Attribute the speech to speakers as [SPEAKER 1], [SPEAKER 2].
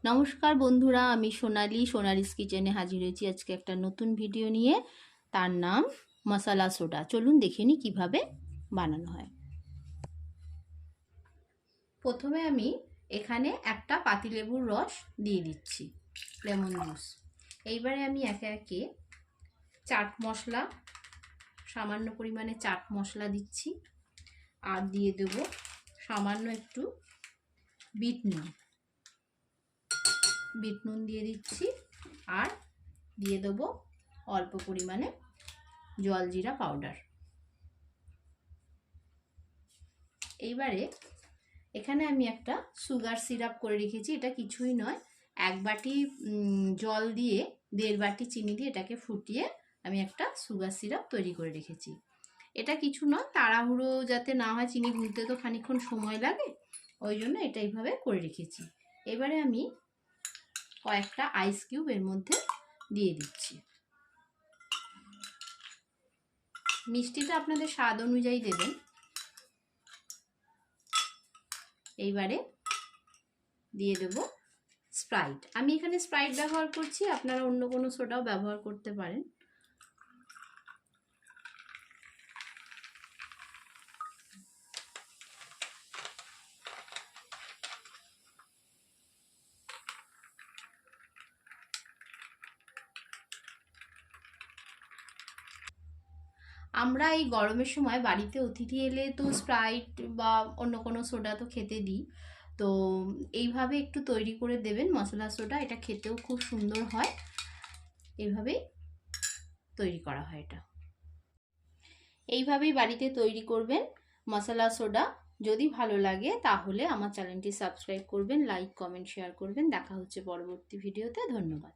[SPEAKER 1] নমস্কার বন্ধুরা, আমি সোনালিস কিচেনে হাজির হয়েছি আজকে একটা নতুন ভিডিও নিয়ে। তার নাম মশলা সোডা। চলুন দেখে নিই কীভাবে বানানো হয়। প্রথমে আমি এখানে একটা পাতিলেবুর রস দিয়ে দিচ্ছি, লেমন জুস। এইবারে আমি একে একে চাট মশলা, সামান্য পরিমাণে চাট মশলা দিচ্ছি, আর দিয়ে দেব সামান্য একটু বিট নুন দিয়ে দিচ্ছি, আর দিয়ে দেবো অল্প পরিমাণে জলজিরা পাউডার। এইবারে এখানে আমি একটা সুগার সিরাপ করে রেখেছি। এটা কিছুই নয়, 1 বাটি জল দিয়ে 1.5 বাটি চিনি দিয়ে এটাকে ফুটিয়ে আমি একটা সুগার সিরাপ তৈরি করে রেখেছি। এটা কিছু নয়, তাড়াহুড়ো যাতে না হয়, চিনি গুলতে তো খানিকক্ষণ সময় লাগে, ওই জন্য এটা এইভাবে করে রেখেছি। এবারে আমি কয়েকটা আইস কিউব এর মধ্যে দিয়ে দিচ্ছি। মিষ্টিটা আপনাদের স্বাদ অনুযায়ী দেবেন। এইবারে দিয়ে দেব স্প্রাইট। আমি এখানে স্প্রাইট ব্যবহার করছি, আপনারা অন্য কোনো সোডাও ব্যবহার করতে পারেন। আমরা এই গরমের সময় বাড়িতে অতিথি এলে তো স্প্রাইট বা অন্য কোনো সোডা তো খেতে দিই। তো এইভাবে একটু তৈরি করে দেবেন মশলা সোডা, এটা খেতেও খুব সুন্দর হয়। এইভাবেই তৈরি করা হয় এটা। এইভাবেই বাড়িতে তৈরি করবেন মশলা সোডা। যদি ভালো লাগে তাহলে আমার চ্যানেলটি সাবস্ক্রাইব করবেন, লাইক, কমেন্ট, শেয়ার করবেন। দেখা হচ্ছে পরবর্তী ভিডিওতে। ধন্যবাদ।